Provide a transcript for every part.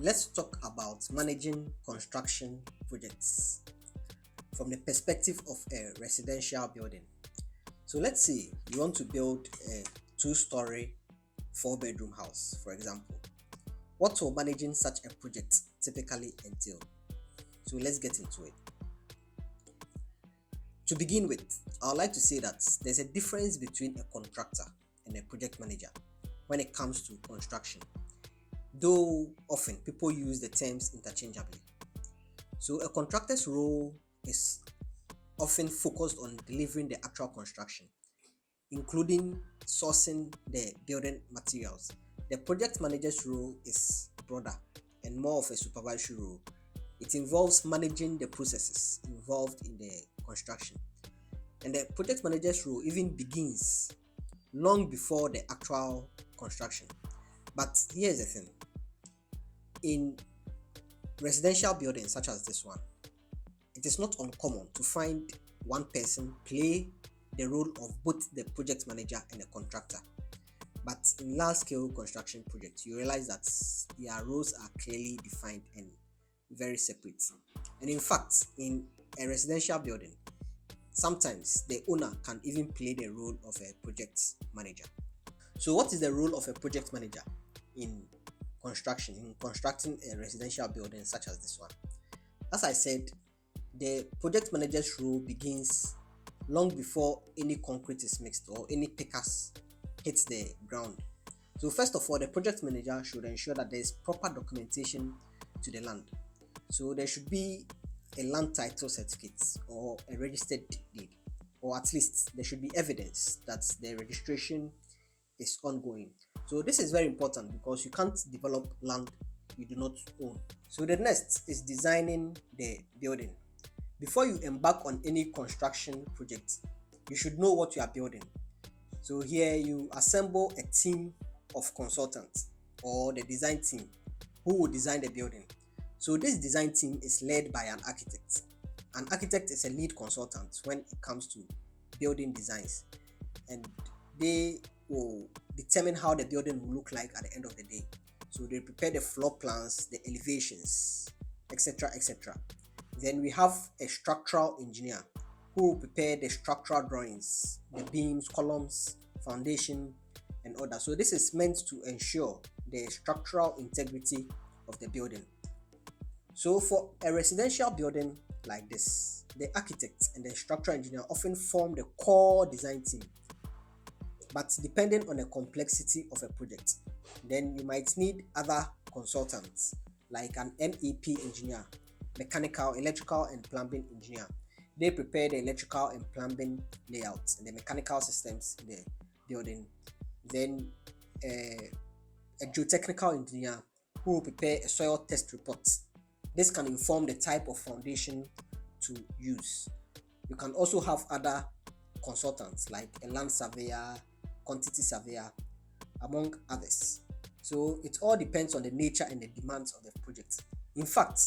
Let's talk about managing construction projects from the perspective of a residential building. So let's say you want to build a two-story, four-bedroom house, for example. What will managing such a project typically entail? So let's get into it. To begin with, I would like to say that there's a difference between a contractor and a project manager when it comes to construction, though often people use the terms interchangeably. So a contractor's role is often focused on delivering the actual construction, including sourcing the building materials. The project manager's role is broader and more of a supervisory role. It involves managing the processes involved in the construction. And the project manager's role even begins long before the actual construction. But here's the thing. In residential buildings such as this one, it is not uncommon to find one person play the role of both the project manager and the contractor. But in large-scale construction projects, you realize that their roles are clearly defined and very separate. And in fact, in a residential building, sometimes the owner can even play the role of a project manager. So what is the role of a project manager in constructing a residential building such as this one? As I said, the project manager's role begins long before any concrete is mixed or any pickers hits the ground. So first of all, the project manager should ensure that there is proper documentation to the land. So there should be a land title certificate or a registered deed, or at least there should be evidence that the registration is ongoing. So this is very important because you can't develop land you do not own. So the next is designing the building. Before you embark on any construction project, you should know what you are building. So here you assemble a team of consultants or the design team who will design the building. So this design team is led by an architect. An architect is a lead consultant when it comes to building designs, and they will determine how the building will look like at the end of the day. So they prepare the floor plans, the elevations, etc. etc. Then we have a structural engineer who will prepare the structural drawings, the beams, columns, foundation, and other. So this is meant to ensure the structural integrity of the building. So for a residential building like this, the architect and the structural engineer often form the core design team. But depending on the complexity of a project, then you might need other consultants like an MEP engineer, mechanical, electrical, and plumbing engineer. They prepare the electrical and plumbing layouts and the mechanical systems in the building. Then a geotechnical engineer who will prepare a soil test report. This can inform the type of foundation to use. You can also have other consultants like a land surveyor, quantity surveyor, among others. So it all depends on the nature and the demands of the project. In fact,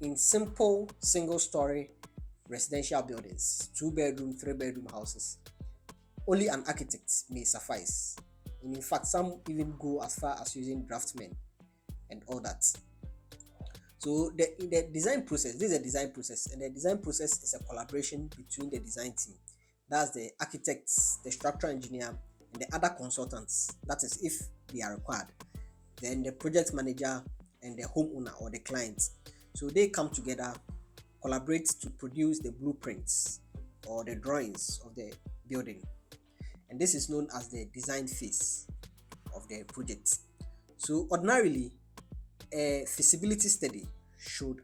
in simple single-story residential buildings, 2-bedroom, 3-bedroom houses, only an architect may suffice. And in fact, some even go as far as using draftsmen and all that. So the design process, this is a design process, and the design process is a collaboration between the design team, that's the architects, the structural engineer, and the other consultants, that is if they are required, then the project manager and the homeowner or the client. So they come together, collaborate to produce the blueprints or the drawings of the building, and this is known as the design phase of the project. So ordinarily, a feasibility study should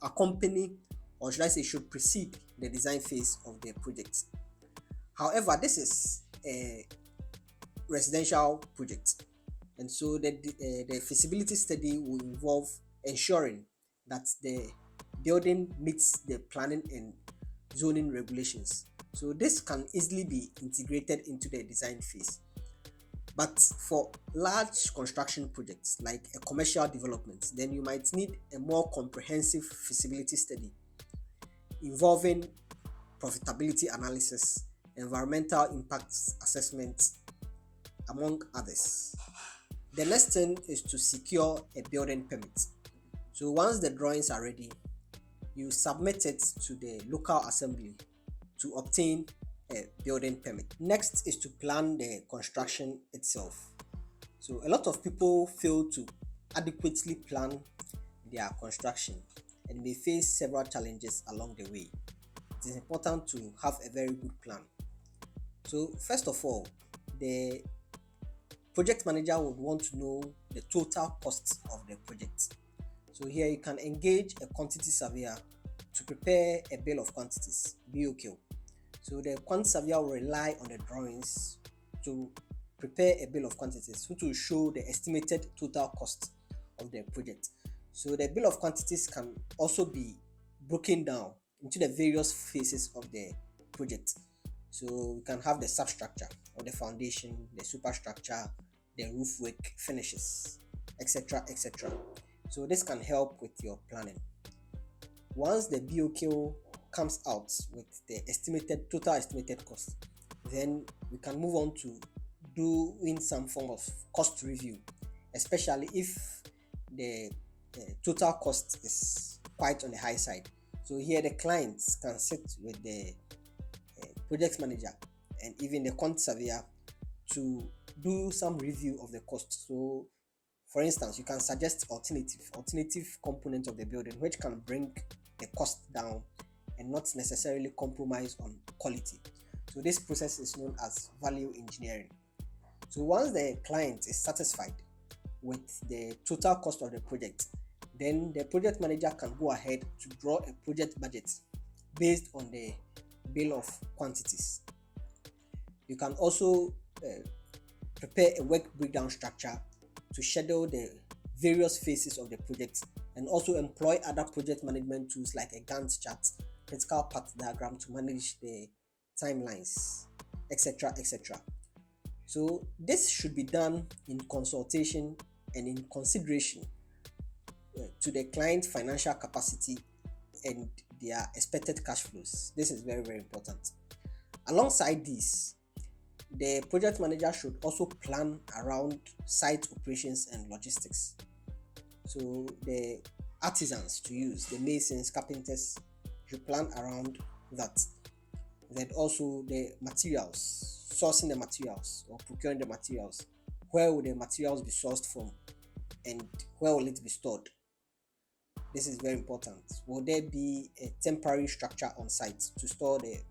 accompany, or should I say should precede, the design phase of the project. However, this is a residential project, and so the feasibility study will involve ensuring that the building meets the planning and zoning regulations. So this can easily be integrated into the design phase. But for large construction projects like a commercial development, then you might need a more comprehensive feasibility study involving profitability analysis, environmental impact assessment, among others. The next thing is to secure a building permit. So once the drawings are ready, you submit it to the local assembly to obtain a building permit. Next is to plan the construction itself. So a lot of people fail to adequately plan their construction and may face several challenges along the way. It is important to have a very good plan. So first of all, the project manager would want to know the total cost of the project. So here you can engage a quantity surveyor to prepare a bill of quantities, BOQ. So the quantity surveyor will rely on the drawings to prepare a bill of quantities, which will show the estimated total cost of the project. So the bill of quantities can also be broken down into the various phases of the project. So we can have the substructure or the foundation, the superstructure, the roof work, finishes, etc. etc. So this can help with your planning. Once the BOQ comes out with the total estimated cost, then we can move on to doing some form of cost review, especially if the total cost is quite on the high side. So here the clients can sit with the project manager and even the quantity surveyor to do some review of the cost. So for instance, you can suggest alternative components of the building which can bring the cost down and not necessarily compromise on quality. So this process is known as value engineering. So once the client is satisfied with the total cost of the project, then the project manager can go ahead to draw a project budget based on the bill of quantities. You can also prepare a work breakdown structure to schedule the various phases of the project and also employ other project management tools like a Gantt chart, critical path diagram to manage the timelines, etc. etc. So this should be done in consultation and in consideration to the client financial capacity and their expected cash flows. This is very, very important. Alongside this, the project manager should also plan around site operations and logistics. So the artisans to use, the masons, carpenters, should plan around that. Then also the materials, sourcing the materials or procuring the materials. Where will the materials be sourced from and where will it be stored? This is very important. Will there be a temporary structure on site to store the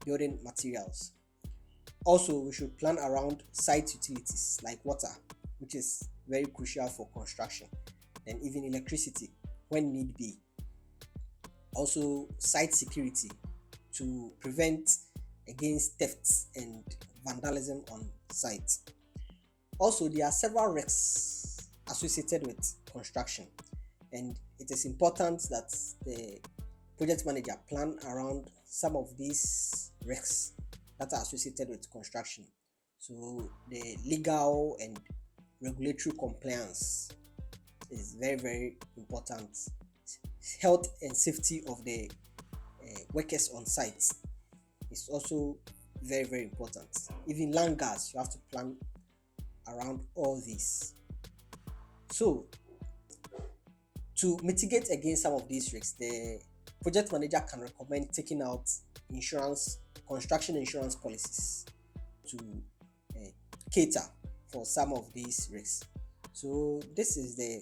building materials? Also, we should plan around site utilities like water, which is very crucial for construction, and even electricity when need be. Also, site security to prevent against thefts and vandalism on site. Also, there are several risks associated with construction, and it is important that the project manager plan around some of these risks that are associated with construction. So the legal and regulatory compliance is very, very important. Health and safety of the workers on site is also very, very important. Even land gas, you have to plan around all these. So to mitigate against some of these risks, the project manager can recommend taking out construction insurance policies to cater for some of these risks. So this is the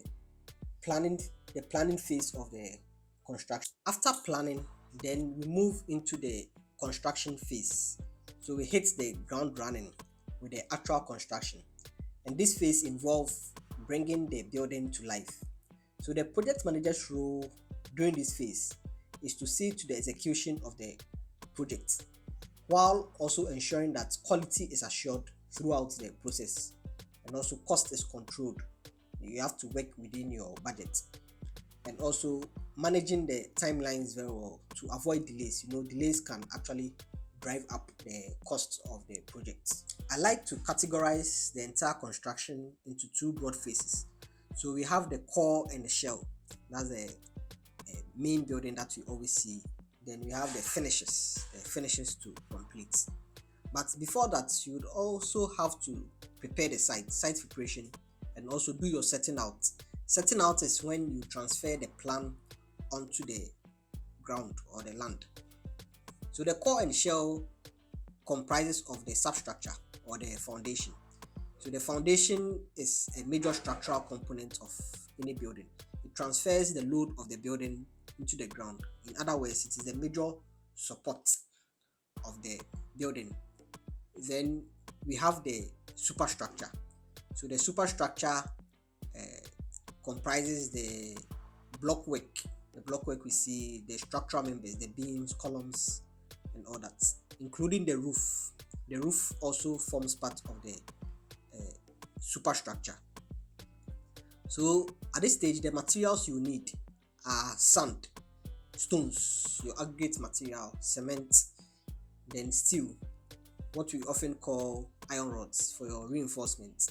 planning phase of the construction. After planning, then we move into the construction phase. So we hit the ground running with the actual construction, and this phase involves bringing the building to life. So the project manager's role during this phase is to see to the execution of the project while also ensuring that quality is assured throughout the process and also cost is controlled. You have to work within your budget and also managing the timelines very well to avoid delays. Delays can actually drive up the cost of the project. I like to categorize the entire construction into two broad phases. So we have the core and the shell. That's the main building that we always see. Then we have the finishes to complete. But before that, you would also have to prepare the site preparation, and also do your setting out Setting out is when you transfer the plan onto the ground or the land. So the core and shell comprises of the substructure or the foundation. So the foundation is a major structural component of any building. It transfers the load of the building into the ground. In other words, it is the major support of the building. Then we have the superstructure. So the superstructure comprises the blockwork. The blockwork we see, the structural members, the beams, columns, and all that, including the roof. The roof also forms part of the superstructure. So at this stage, the materials you need are sand, stones, your aggregate material, cement, then steel, what we often call iron rods for your reinforcement.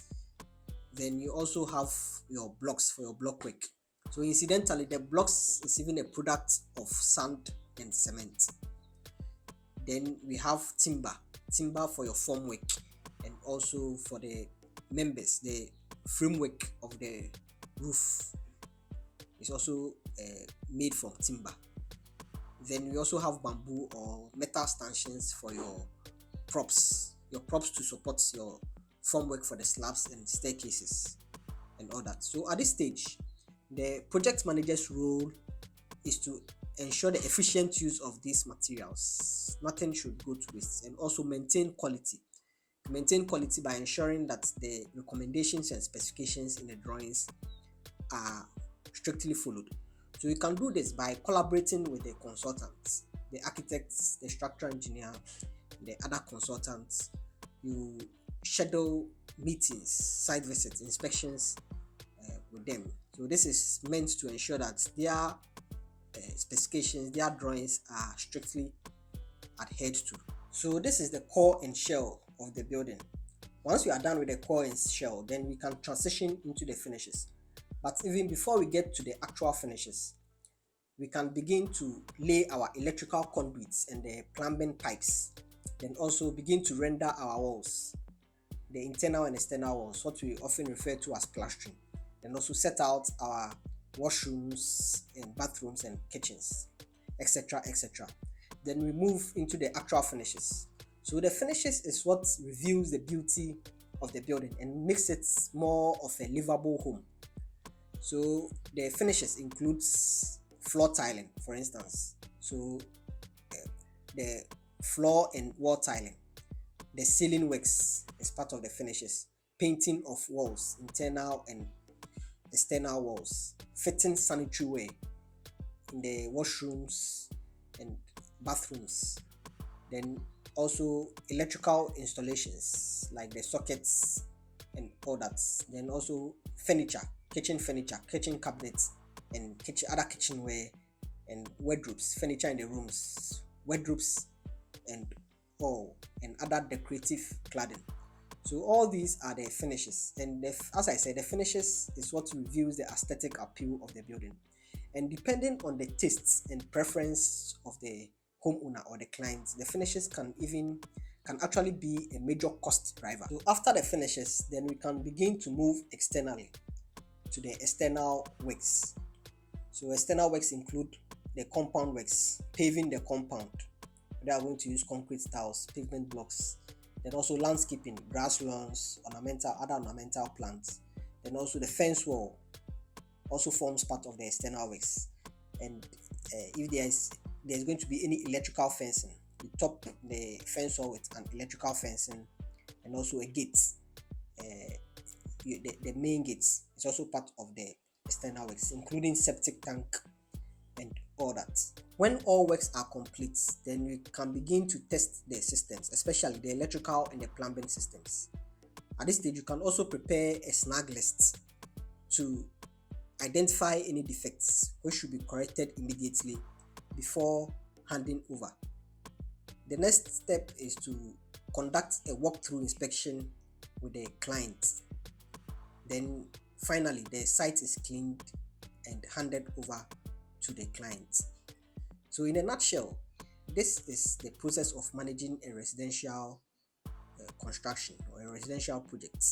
Then you also have your blocks for your blockwork. So incidentally, the blocks is even a product of sand and cement. Then we have timber for your formwork, and also for the members, the framework of the roof is also made from timber. Then we also have bamboo or metal stanchions for your props to support your formwork for the slabs and staircases and all that. So at this stage, the project manager's role is to ensure the efficient use of these materials. Nothing should go to waste, and also maintain quality. Maintain quality by ensuring that the recommendations and specifications in the drawings are strictly followed. So you can do this by collaborating with the consultants, the architects, the structural engineer, the other consultants. You schedule meetings, site visits, inspections with them. So this is meant to ensure that their specifications, their drawings are strictly adhered to. So this is the core and shell of the building. Once we are done with the core and shell, then we can transition into the finishes. But even before we get to the actual finishes, we can begin to lay our electrical conduits and the plumbing pipes, then also begin to render our walls, the internal and external walls, what we often refer to as plastering, and also set out our washrooms and bathrooms and kitchens, etc. etc. Then we move into the actual finishes. So the finishes is what reveals the beauty of the building and makes it more of a livable home. So the finishes includes floor tiling, for instance. So the floor and wall tiling, the ceiling works is part of the finishes, painting of walls, internal and external walls, fitting sanitary ware in the washrooms and bathrooms, then also electrical installations like the sockets and all that, then also furniture, kitchen cabinets, and other kitchenware and wardrobes, furniture in the rooms, wardrobes and other decorative cladding. So all these are the finishes, and as I said, the finishes is what reveals the aesthetic appeal of the building. And depending on the tastes and preference of the homeowner or the client, the finishes can actually be a major cost driver. So after the finishes, then we can begin to move externally to the external works. So external works include the compound works, paving the compound. They are going to use concrete tiles, pavement blocks. Then also landscaping, grass lawns, other ornamental plants. Then also the fence wall also forms part of the external works. And if there's going to be any electrical fencing, we top the fence wall with an electrical fencing, and also a gate. The main gates is also part of the external works, including septic tank and all that. When all works are complete, then we can begin to test the systems, especially the electrical and the plumbing systems. At this stage, you can also prepare a snag list to identify any defects which should be corrected immediately before handing over. The next step is to conduct a walkthrough inspection with the client. Then finally, the site is cleaned and handed over to the client. So in a nutshell, this is the process of managing a residential construction or a residential project.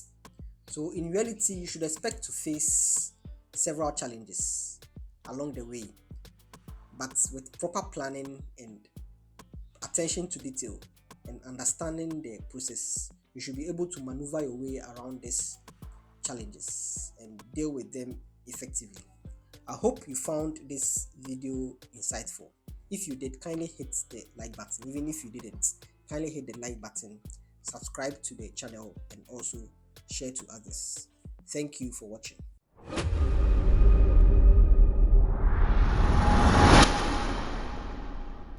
So in reality, you should expect to face several challenges along the way, but with proper planning and attention to detail and understanding the process, you should be able to maneuver your way around these challenges and deal with them effectively. I hope you found this video insightful. If you did, kindly hit the like button. Even if you didn't, kindly hit the like button, subscribe to the channel, and also share to others. Thank you for watching.